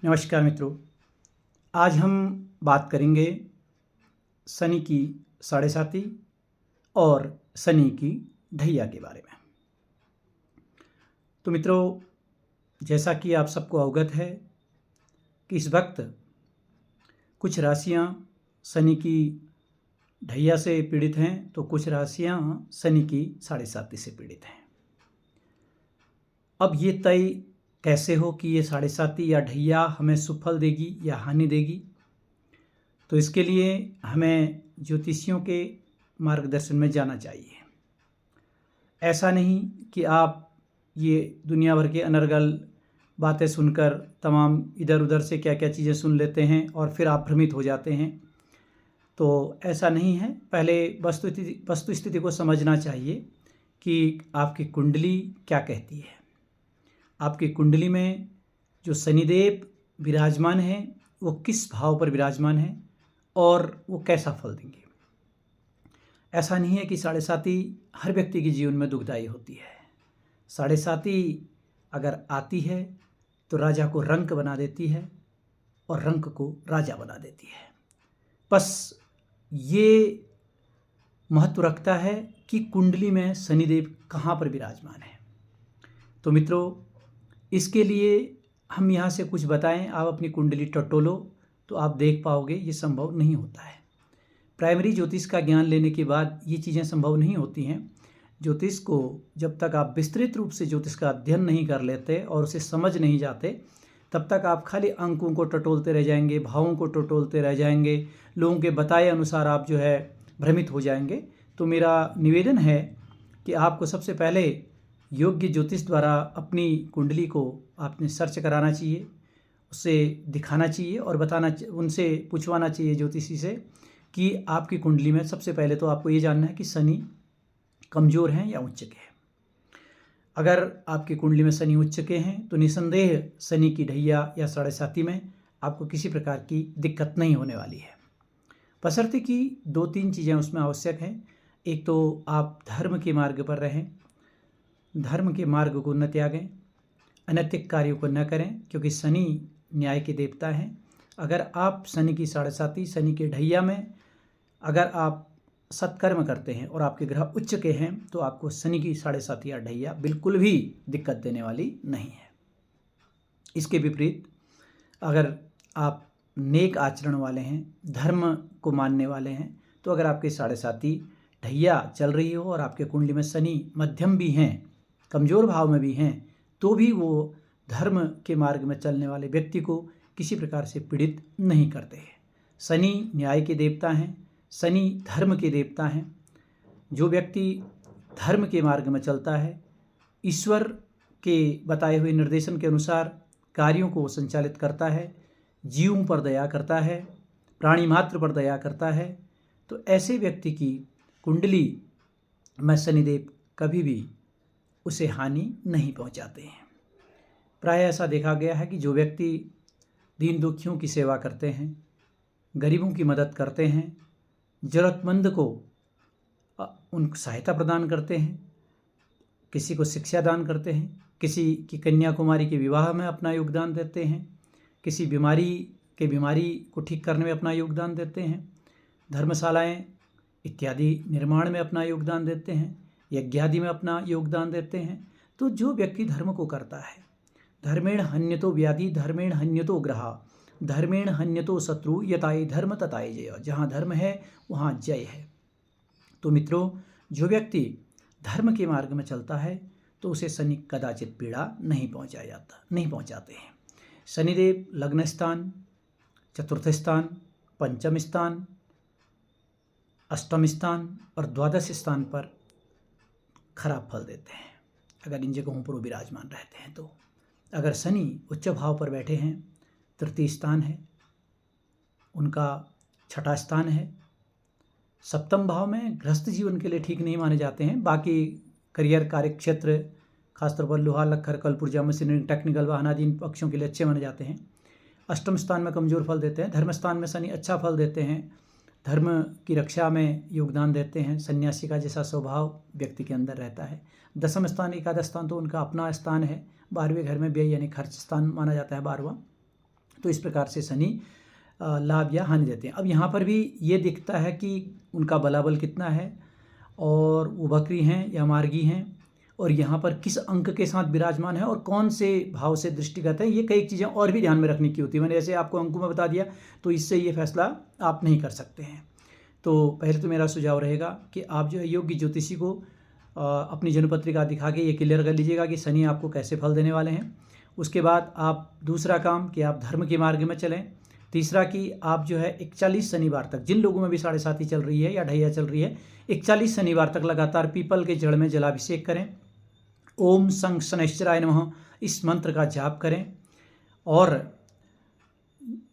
नमस्कार मित्रों। आज हम बात करेंगे शनि की साढ़े साती और शनि की ढैया के बारे में। तो मित्रों, जैसा कि आप सबको अवगत है कि इस वक्त कुछ राशियां शनि की ढैया से पीड़ित हैं, तो कुछ राशियां शनि की साढ़े साती से पीड़ित हैं। अब ये तय कैसे हो कि ये साढ़े साती या ढैया हमें सुफल देगी या हानि देगी, तो इसके लिए हमें ज्योतिषियों के मार्गदर्शन में जाना चाहिए। ऐसा नहीं कि आप ये दुनिया भर के अनर्गल बातें सुनकर तमाम इधर उधर से क्या क्या चीज़ें सुन लेते हैं और फिर आप भ्रमित हो जाते हैं। तो ऐसा नहीं है। पहले वस्तु स्थिति को समझना चाहिए कि आपकी कुंडली क्या कहती है। आपकी कुंडली में जो शनिदेव विराजमान है वो किस भाव पर विराजमान है और वो कैसा फल देंगे। ऐसा नहीं है कि साढ़े साती हर व्यक्ति के जीवन में दुखदायी होती है। साढ़े साती अगर आती है तो राजा को रंक बना देती है और रंक को राजा बना देती है। बस ये महत्व रखता है कि कुंडली में शनिदेव कहाँ पर विराजमान है। तो मित्रों, इसके लिए हम यहाँ से कुछ बताएं, आप अपनी कुंडली टटोलो तो आप देख पाओगे ये संभव नहीं होता है। प्राइमरी ज्योतिष का ज्ञान लेने के बाद ये चीज़ें संभव नहीं होती हैं। ज्योतिष को जब तक आप विस्तृत रूप से ज्योतिष का अध्ययन नहीं कर लेते और उसे समझ नहीं जाते, तब तक आप खाली अंकों को टटोलते रह जाएंगे, भावों को टटोलते रह जाएंगे, लोगों के बताए अनुसार आप जो है भ्रमित हो जाएंगे। तो मेरा निवेदन है कि आपको सबसे पहले योग्य ज्योतिष द्वारा अपनी कुंडली को आपने सर्च कराना चाहिए, उससे दिखाना चाहिए और उनसे पूछवाना चाहिए ज्योतिषी से कि आपकी कुंडली में सबसे पहले तो आपको ये जानना है कि शनि कमज़ोर हैं या उच्च के हैं। अगर आपकी कुंडली में शनि उच्च के हैं तो निसंदेह शनि की ढैया या साढ़े साती में आपको किसी प्रकार की दिक्कत नहीं होने वाली है। बशर्ते कि 2-3 चीज़ें उसमें आवश्यक हैं। एक तो आप धर्म के मार्ग पर रहें, धर्म के मार्ग को न त्यागें, अनैतिक कार्यों को न करें, क्योंकि शनि न्याय के देवता हैं। अगर आप शनि की साढ़े साती, शनि के ढैया में अगर आप सत्कर्म करते हैं और आपके ग्रह उच्च के हैं तो आपको शनि की साढ़े साती या ढैया बिल्कुल भी दिक्कत देने वाली नहीं है। इसके विपरीत अगर आप नेक आचरण वाले हैं, धर्म को मानने वाले हैं, तो अगर आपकी साढ़े साती ढैया चल रही हो और आपके कुंडली में शनि मध्यम भी हैं, कमज़ोर भाव में भी हैं, तो भी वो धर्म के मार्ग में चलने वाले व्यक्ति को किसी प्रकार से पीड़ित नहीं करते हैं। शनि न्याय के देवता हैं, शनि धर्म के देवता हैं। जो व्यक्ति धर्म के मार्ग में चलता है, ईश्वर के बताए हुए निर्देशन के अनुसार कार्यों को संचालित करता है, जीवों पर दया करता है, प्राणी मात्र पर दया करता है, तो ऐसे व्यक्ति की कुंडली में शनिदेव कभी भी उसे हानि नहीं पहुंचाते हैं। प्रायः ऐसा देखा गया है कि जो व्यक्ति दीन दुखियों की सेवा करते हैं, गरीबों की मदद करते हैं, ज़रूरतमंद को उनको सहायता प्रदान करते हैं, किसी को शिक्षा दान करते हैं, किसी की कन्याकुमारी के विवाह में अपना योगदान देते हैं, किसी बीमारी को ठीक करने में अपना योगदान देते हैं, धर्मशालाएं इत्यादि निर्माण में अपना योगदान देते हैं, यज्ञादि में अपना योगदान देते हैं, तो जो व्यक्ति धर्म को करता है, धर्मेण हन्यतो व्याधि धर्मेण हन्यतो ग्रहा धर्मेण हन्यतो शत्रु यताय धर्म तताय जय। जहाँ धर्म है वहाँ जय है। तो मित्रों, जो व्यक्ति धर्म के मार्ग में चलता है तो उसे शनि कदाचित पीड़ा नहीं पहुँचाते हैं। शनिदेव लग्न स्थान, चतुर्थ स्थान, पंचम स्थान, अष्टम स्थान और द्वादश स्थान पर खराब फल देते हैं अगर इन जगहों पर वो विराजमान रहते हैं। तो अगर शनि उच्च भाव पर बैठे हैं, तृतीय स्थान है उनका, छठा स्थान है, सप्तम भाव में गृहस्थ जीवन के लिए ठीक नहीं माने जाते हैं। बाकी करियर, कार्य क्षेत्र, खासतौर पर लोहा लक्कर, कलपुर्जा, मशीनरी, टेक्निकल वाहन आदि इन पक्षों के लिए अच्छे माने जाते हैं। अष्टम स्थान में कमजोर फल देते हैं। धर्म स्थान में शनि अच्छा फल देते हैं, धर्म की रक्षा में योगदान देते हैं। सन्यासी का जैसा स्वभाव व्यक्ति के अंदर रहता है। दसम स्थान, एकादश स्थान तो उनका अपना स्थान है। 12वें घर में व्यय यानी खर्च स्थान माना जाता है 12वां। तो इस प्रकार से शनि लाभ या हानि देते हैं। अब यहाँ पर भी ये दिखता है कि उनका बलाबल कितना है और वो वक्री हैं या मार्गी हैं, और यहाँ पर किस अंक के साथ विराजमान है और कौन से भाव से दृष्टिगत है। ये कई चीज़ें और भी ध्यान में रखने की होती है। मैंने जैसे आपको अंकों में बता दिया, तो इससे ये फैसला आप नहीं कर सकते हैं। तो पहले तो मेरा सुझाव रहेगा कि आप जो है योग्य ज्योतिषी को अपनी जन्मपत्रिका दिखा के ये क्लियर कर लीजिएगा कि शनि आपको कैसे फल देने वाले हैं। उसके बाद आप दूसरा काम कि आप धर्म के मार्ग में चलें। तीसरा कि आप जो है 41 शनिवार तक, जिन लोगों में भी 7.5 चल रही है या ढैया चल रही है, 41 शनिवार तक लगातार पीपल के जड़ में जलाभिषेक करें। ओम संग शनैश्चराय नमः इस मंत्र का जाप करें। और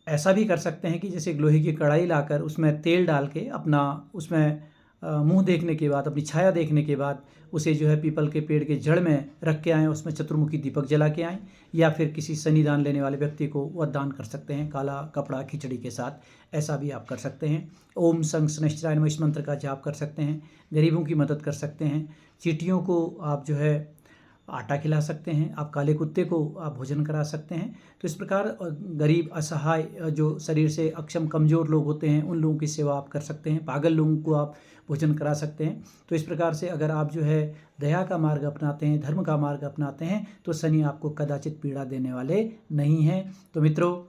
ऐसा भी कर सकते हैं कि जैसे लोहे की कढ़ाई लाकर उसमें तेल डाल के अपना उसमें मुंह देखने के बाद, अपनी छाया देखने के बाद उसे जो है पीपल के पेड़ के जड़ में रख के आएँ, उसमें चतुर्मुखी दीपक जला के आएँ, या फिर किसी शनि दान लेने वाले व्यक्ति को वह दान कर सकते हैं काला कपड़ा खिचड़ी के साथ, ऐसा भी आप कर सकते हैं। ओम संग शनैश्चराय नमः इस मंत्र का जाप कर सकते हैं। गरीबों की मदद कर सकते हैं। चींटियों को आप जो है आटा खिला सकते हैं। आप काले कुत्ते को आप भोजन करा सकते हैं। तो इस प्रकार गरीब, असहाय, जो शरीर से अक्षम कमज़ोर लोग होते हैं, उन लोगों की सेवा आप कर सकते हैं। पागल लोगों को आप भोजन करा सकते हैं। तो इस प्रकार से अगर आप जो है दया का मार्ग अपनाते हैं, धर्म का मार्ग अपनाते हैं, तो शनि आपको कदाचित पीड़ा देने वाले नहीं हैं। तो मित्रों,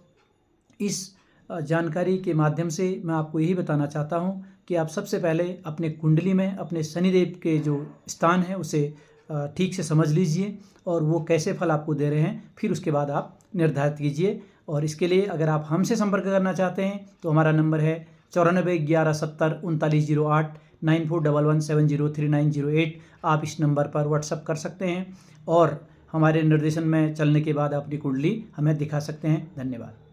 इस जानकारी के माध्यम से मैं आपको यही बताना चाहता हूँ कि आप सबसे पहले अपने कुंडली में अपने शनिदेव के जो स्थान है उसे ठीक से समझ लीजिए और वो कैसे फल आपको दे रहे हैं, फिर उसके बाद आप निर्धारित कीजिए। और इसके लिए अगर आप हमसे संपर्क करना चाहते हैं तो हमारा नंबर है 94 11 70 3908 9411703908। आप इस नंबर पर व्हाट्सअप कर सकते हैं और हमारे निर्देशन में चलने के बाद अपनी कुंडली हमें दिखा सकते हैं। धन्यवाद।